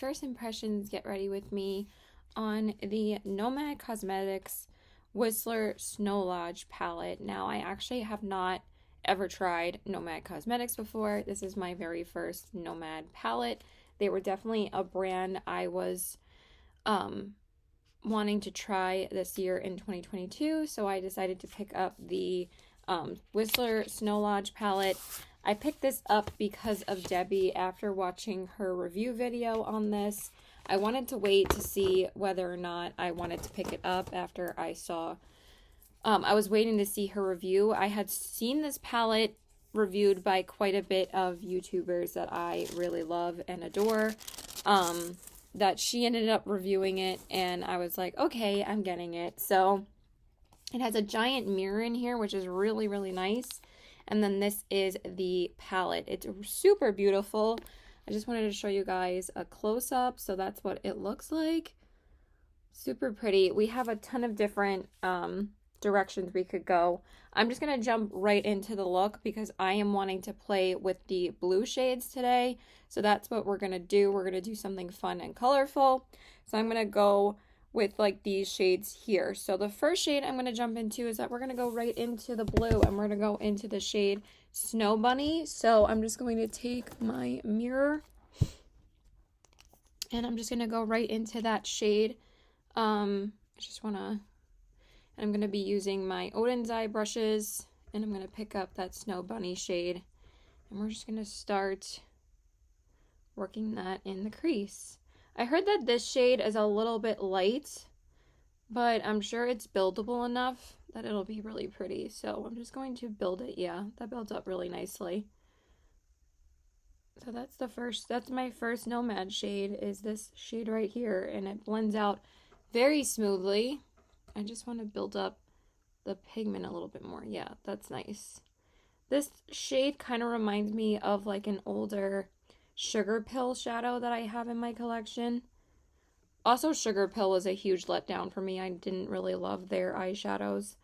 first impressions get ready with me on the Nomad Cosmetics Whistler Snow Lodge palette. Now, I actually have not ever tried Nomad Cosmetics before. This is my very first Nomad palette. They were definitely a brand I was wanting to try this year in 2022, so I decided to pick up the Whistler Snow Lodge palette. I picked this up because of Debbie after watching her review video on this. I wanted to wait to see whether or not I wanted to pick it up after I saw, I was waiting to see her review. I had seen this palette reviewed by quite a bit of YouTubers that I really love and adore, that she ended up reviewing it, and I was like, okay, I'm getting it. So it has a giant mirror in here, which is really, really nice. And then this is the palette. It's super beautiful. I just wanted to show you guys a close-up. So that's what it looks like. Super pretty. We have a ton of different directions we could go. I'm just going to jump right into the look because I am wanting to play with the blue shades today. So that's what we're going to do. We're going to do something fun and colorful. So I'm going to go with like these shades here. So the first shade I'm going to jump into is that we're going to go right into the blue, and we're going to go into the shade Snow Bunny. So I'm just going to take my mirror and I'm just going to go right into that shade. I'm going to be using my Odin's Eye brushes, and I'm going to pick up that Snow Bunny shade, and we're just going to start working that in the crease. I heard that this shade is a little bit light, but I'm sure it's buildable enough that it'll be really pretty. So I'm just going to build it. Yeah, that builds up really nicely. So that's my first Nomad shade, is this shade right here, and it blends out very smoothly. I just want to build up the pigment a little bit more. Yeah, that's nice. This shade kind of reminds me of like an older Sugar Pill shadow that I have in my collection. Also, Sugar Pill was a huge letdown for me. I didn't really love their eyeshadows.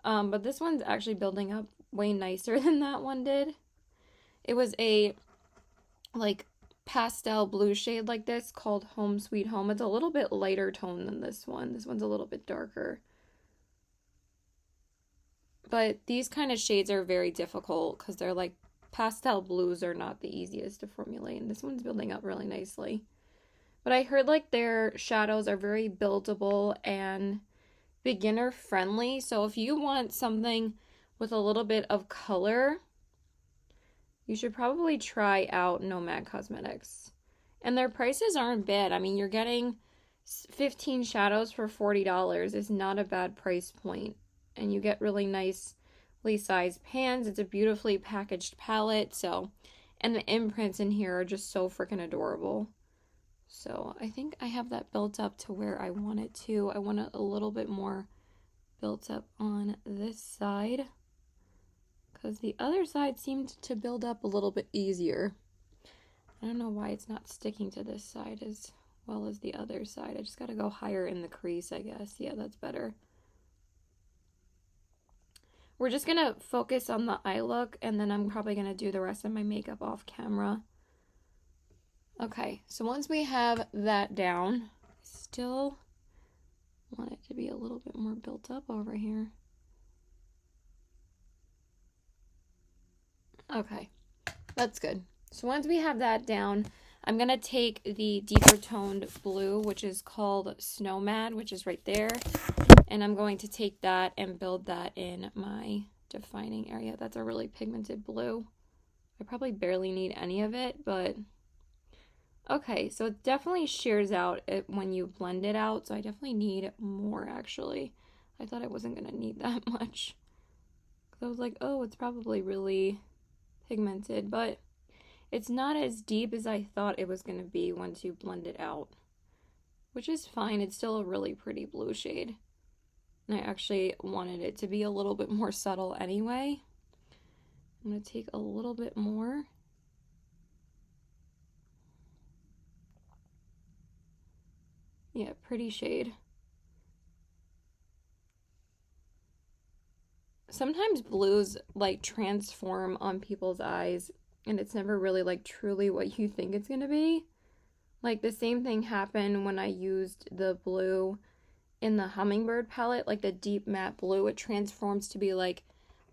But this one's actually building up way nicer than that one did. It was a like pastel blue shade like this called Home Sweet Home. It's a little bit lighter tone than this one. This one's a little bit darker. But these kind of shades are very difficult because they're like pastel blues are not the easiest to formulate, and this one's building up really nicely. But I heard like their shadows are very buildable and beginner friendly, so if you want something with a little bit of color, you should probably try out Nomad Cosmetics. And their prices aren't bad. I mean, you're getting 15 shadows for $40 is not a bad price point, and you get really nicely sized pans. It's a beautifully packaged palette, so, and the imprints in here are just so freaking adorable. So I think I have that built up to where I want it to. I want it a little bit more built up on this side because the other side seemed to build up a little bit easier. I don't know why it's not sticking to this side as well as the other side. I just got to go higher in the crease, I guess. Yeah, that's better. We're just going to focus on the eye look, and then I'm probably going to do the rest of my makeup off camera. Okay, so once we have that down, I still want it to be a little bit more built up over here. Okay, that's good. So once we have that down, I'm going to take the deeper toned blue, which is called Snowmad, which is right there. And I'm going to take that and build that in my defining area. That's a really pigmented blue. I probably barely need any of it, but okay. So it definitely shears out when you blend it out. So I definitely need more, actually. I thought I wasn't going to need that much. Because I was like, oh, it's probably really pigmented, but it's not as deep as I thought it was going to be once you blend it out, which is fine. It's still a really pretty blue shade. And I actually wanted it to be a little bit more subtle anyway. I'm going to take a little bit more. Yeah, pretty shade. Sometimes blues like transform on people's eyes, and it's never really like truly what you think it's going to be. Like, the same thing happened when I used the blue in the Hummingbird palette, like the deep matte blue. It transforms to be, like,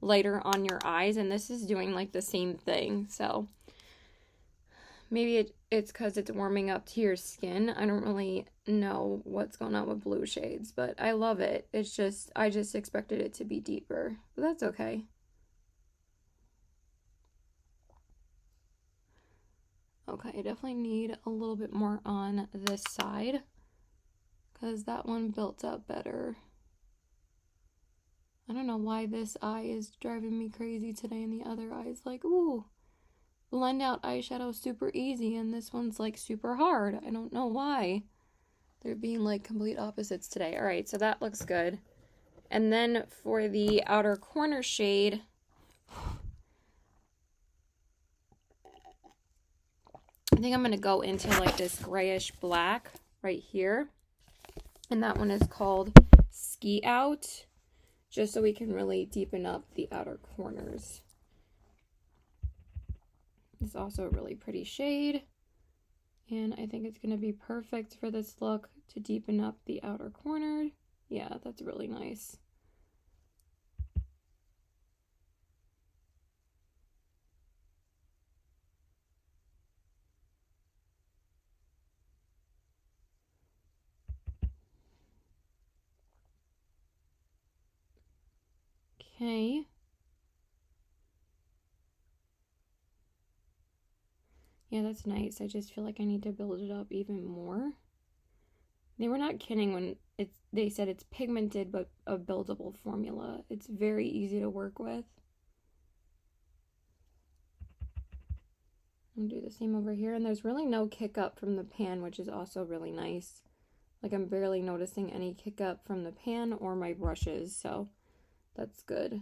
lighter on your eyes, and this is doing, like, the same thing. So maybe it's because it's warming up to your skin. I don't really know what's going on with blue shades, but I love it. It's just, I just expected it to be deeper, but that's okay. Okay, I definitely need a little bit more on this side because that one built up better. I don't know why this eye is driving me crazy today and the other eye is like, ooh, blend out eyeshadow super easy, and this one's like super hard. I don't know why. They're being like complete opposites today. All right, so that looks good. And then for the outer corner shade, I think I'm going to go into like this grayish black right here. And that one is called Ski Out, just so we can really deepen up the outer corners. It's also a really pretty shade. And I think it's going to be perfect for this look to deepen up the outer corner. Yeah, that's really nice. Okay. Yeah, that's nice. I just feel like I need to build it up even more. They were not kidding when they said it's pigmented but a buildable formula. It's very easy to work with. I'm gonna do the same over here, and there's really no kick up from the pan, which is also really nice. Like, I'm barely noticing any kick up from the pan or my brushes, so that's good.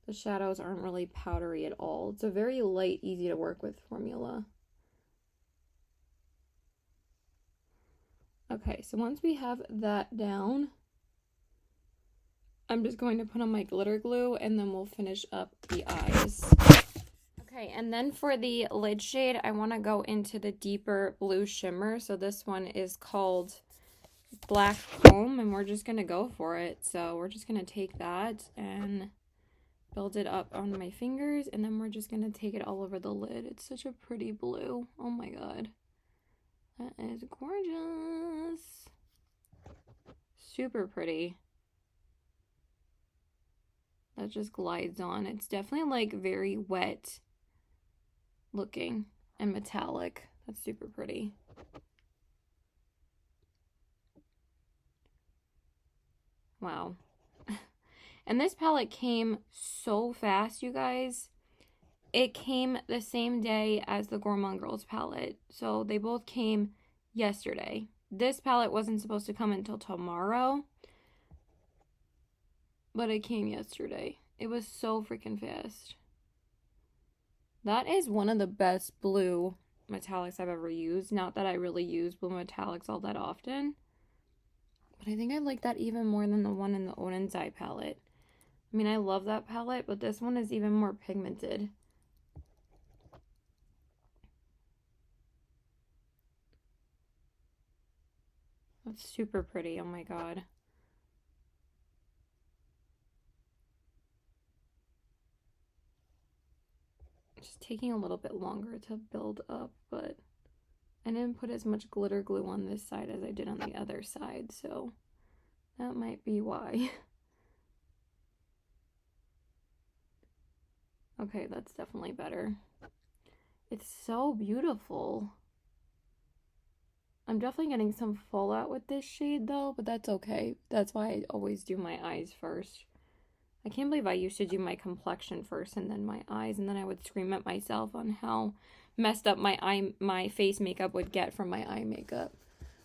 The shadows aren't really powdery at all. It's a very light, easy to work with formula. Okay, so once we have that down, I'm just going to put on my glitter glue and then we'll finish up the eyes. Okay, and then for the lid shade, I want to go into the deeper blue shimmer. So this one is called Black Foam, and we're just going to go for it. So we're just going to take that and build it up on my fingers, and then we're just going to take it all over the lid. It's such a pretty blue. Oh my god. That is gorgeous. Super pretty. That just glides on. It's definitely like very wet looking and metallic. That's super pretty. Wow. And this palette came so fast, you guys. It came the same day as the Gourmand Girls palette. So they both came yesterday. This palette wasn't supposed to come until tomorrow, but it came yesterday. It was so freaking fast. That is one of the best blue metallics I've ever used. Not that I really use blue metallics all that often, but I think I like that even more than the one in the Odensai palette. I mean, I love that palette, but this one is even more pigmented. That's super pretty. Oh my god. Just taking a little bit longer to build up, but I didn't put as much glitter glue on this side as I did on the other side, so that might be why. Okay, that's definitely better. It's so beautiful. I'm definitely getting some fallout with this shade though, but that's okay. That's why I always do my eyes first. I can't believe I used to do my complexion first and then my eyes, and then I would scream at myself on how messed up my face makeup would get from my eye makeup.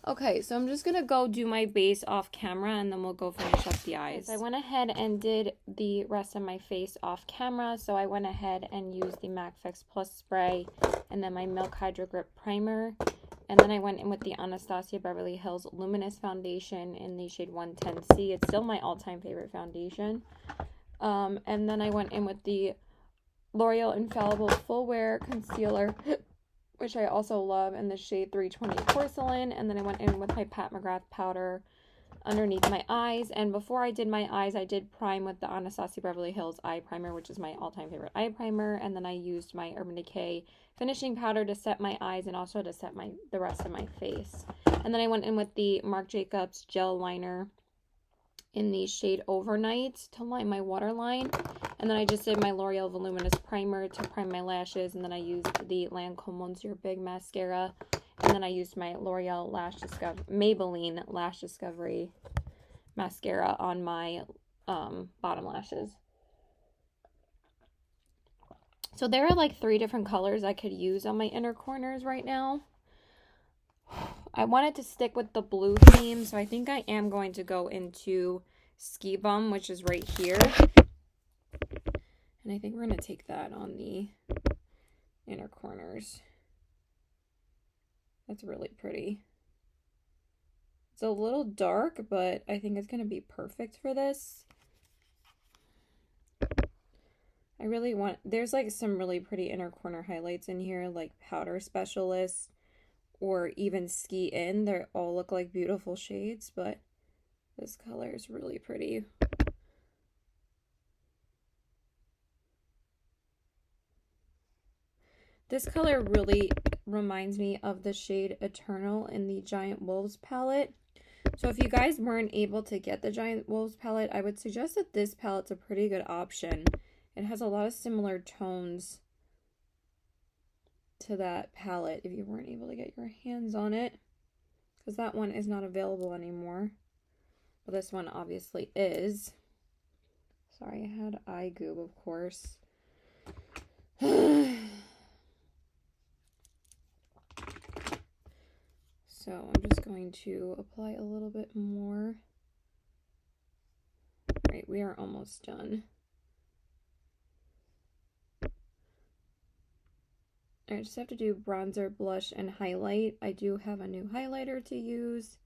Okay, so I'm just gonna go do my base off camera and then we'll go finish up the eyes. I went ahead and did the rest of my face off camera, so I went ahead and used the MAC Fix Plus spray and then my Milk Hydro Grip primer. And then I went in with the Anastasia Beverly Hills Luminous Foundation in the shade 110C. It's still my all-time favorite foundation. And then I went in with the L'Oreal Infallible Full Wear Concealer which I also love, in the shade 320 Porcelain. And then I went in with my Pat McGrath powder underneath my eyes. And before I did my eyes, I did prime with the Anastasia Beverly Hills eye primer, which is my all-time favorite eye primer. And then I used my Urban Decay finishing powder to set my eyes and also to set the rest of my face. And then I went in with the Marc Jacobs gel liner in the shade Overnight to line my waterline. And then I just did my L'Oreal Voluminous Primer to prime my lashes. And then I used the Lancome Monsieur Big Mascara. And then I used my L'Oreal Maybelline Lash Discovery Mascara on my bottom lashes. So there are like 3 different colors I could use on my inner corners right now. I wanted to stick with the blue theme, so I think I am going to go into Ski Bum, which is right here. And I think we're going to take that on the inner corners. That's really pretty. It's a little dark, but I think it's going to be perfect for this. I really want, there's like some really pretty inner corner highlights in here, like Powder Specialist or even Ski In. They all look like beautiful shades, but this color is really pretty. This color really reminds me of the shade Eternal in the Giant Wolves palette. So if you guys weren't able to get the Giant Wolves palette, I would suggest that this palette's a pretty good option. It has a lot of similar tones to that palette if you weren't able to get your hands on it, because that one is not available anymore. But this one obviously is. Sorry, I had eye goob, of course. So I'm just going to apply a little bit more. All right, we are almost done. I just have to do bronzer, blush, and highlight. I do have a new highlighter to use.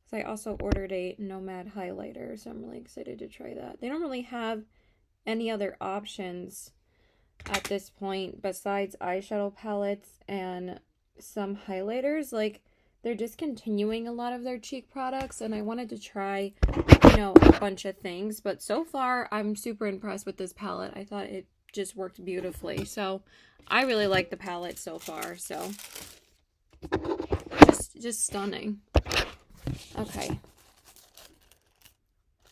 So I also ordered a Nomad Highlighter, so I'm really excited to try that. They don't really have any other options at this point besides eyeshadow palettes and some highlighters. Like, they're discontinuing a lot of their cheek products, and I wanted to try, you know, a bunch of things. But so far, I'm super impressed with this palette. I thought it just worked beautifully. So I really like the palette so far. So just stunning. Okay.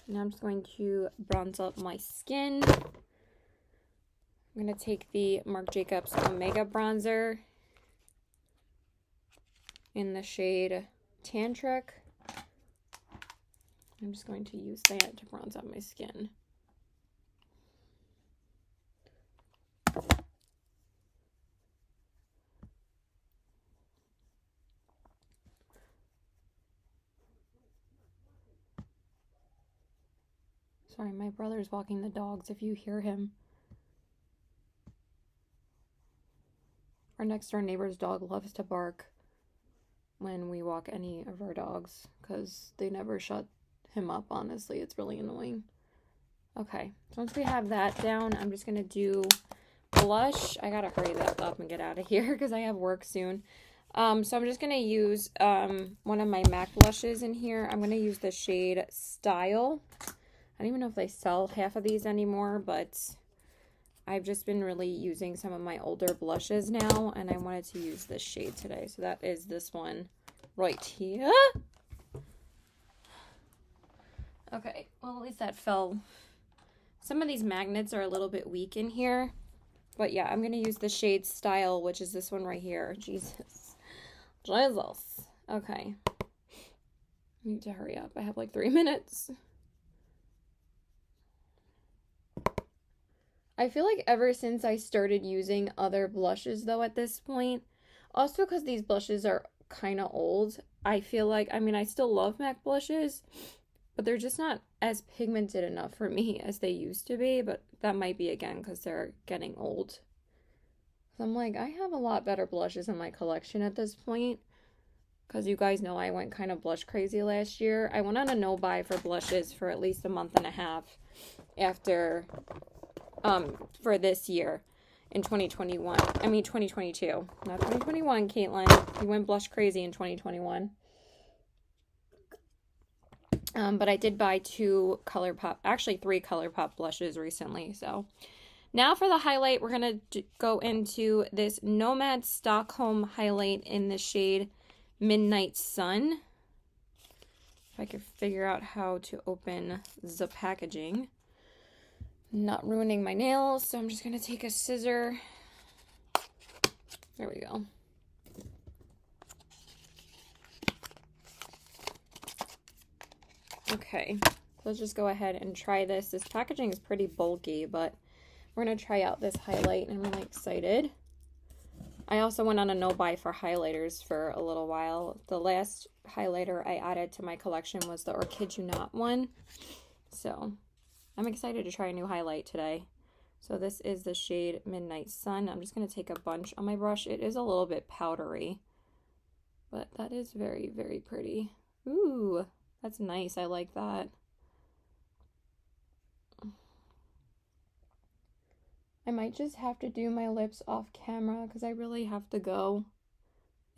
Now I'm just going to bronze up my skin. I'm going to take the Marc Jacobs Omega bronzer in the shade Tantric. I'm just going to use that to bronze up my skin. Sorry, my brother's walking the dogs if you hear him. Our next door neighbor's dog loves to bark when we walk any of our dogs because they never shut him up, honestly. It's really annoying. Okay, so once we have that down, I'm just going to do blush. I gotta hurry that up and get out of here because I have work soon. So I'm just going to use one of my MAC blushes in here. I'm going to use the shade Style. I don't even know if they sell half of these anymore, but I've just been really using some of my older blushes now, and I wanted to use this shade today. So that is this one right here. Okay, well, at least that fell. Some of these magnets are a little bit weak in here, but yeah, I'm going to use the shade Style, which is this one right here. Jesus. Okay. I need to hurry up. I have like 3 minutes. I feel like ever since I started using other blushes, though, at this point, also because these blushes are kind of old, I feel like, I mean, I still love MAC blushes, but they're just not as pigmented enough for me as they used to be, but that might be, again, because they're getting old. So I'm like, I have a lot better blushes in my collection at this point, because you guys know I went kind of blush crazy last year. I went on a no-buy for blushes for at least a month and a half after... for this year, in 2021. I mean 2022. Not 2021, Caitlin. You went blush crazy in 2021. But I did buy 2 ColourPop, actually 3 ColourPop blushes recently. So now for the highlight, we're going to go into this Nomad Stockholm highlight in the shade Midnight Sun. If I could figure out how to open the packaging. Not ruining my nails, so I'm just going to take a scissor. There we go. Okay, let's just go ahead and try this. This packaging is pretty bulky, but we're going to try out this highlight, and I'm really excited. I also went on a no-buy for highlighters for a little while. The last highlighter I added to my collection was the Or Kid You Not one. So I'm excited to try a new highlight today. So this is the shade Midnight Sun. I'm just going to take a bunch on my brush. It is a little bit powdery, but that is very, very pretty. Ooh, that's nice. I like that. I might just have to do my lips off camera because I really have to go.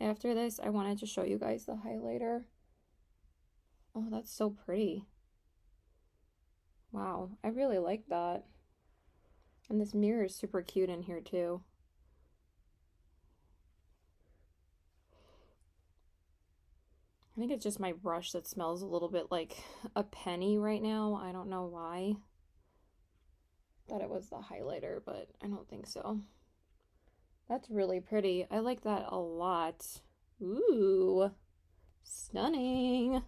After this, I wanted to show you guys the highlighter. Oh, that's so pretty. Wow, I really like that. And this mirror is super cute in here too. I think it's just my brush that smells a little bit like a penny right now. I don't know why. Thought it was the highlighter, but I don't think so. That's really pretty. I like that a lot. Ooh, stunning.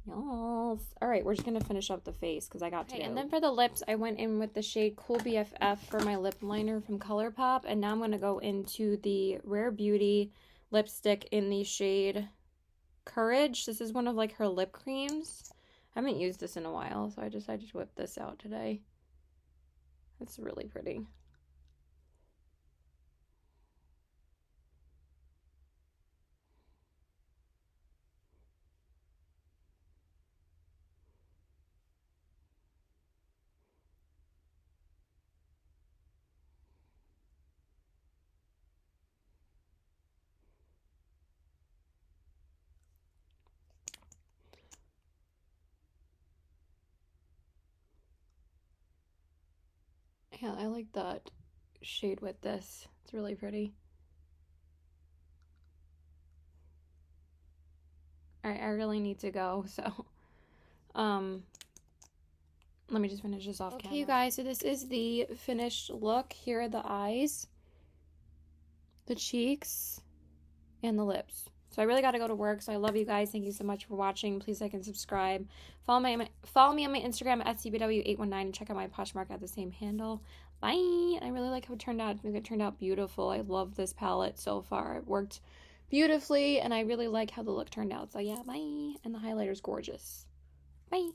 Yes. All right, we're just gonna finish up the face because I got to. Okay, and then for the lips, I went in with the shade Cool BFF for my lip liner from ColourPop, and now I'm gonna go into the Rare Beauty lipstick in the shade Courage. This is one of like her lip creams. I haven't used this in a while, so I decided to whip this out today. It's really pretty. Yeah, I like that shade with this. It's really pretty. Alright, I really need to go, so let me just finish this off camera. Okay, you guys, so this is the finished look. Here are the eyes, the cheeks, and the lips. So I really got to go to work, so I love you guys. Thank you so much for watching. Please like and subscribe. Follow me on my Instagram at CBW819 and check out my Poshmark at the same handle. Bye! And I really like how it turned out. I think it turned out beautiful. I love this palette so far. It worked beautifully, and I really like how the look turned out. So yeah, bye! And the highlighter's gorgeous. Bye!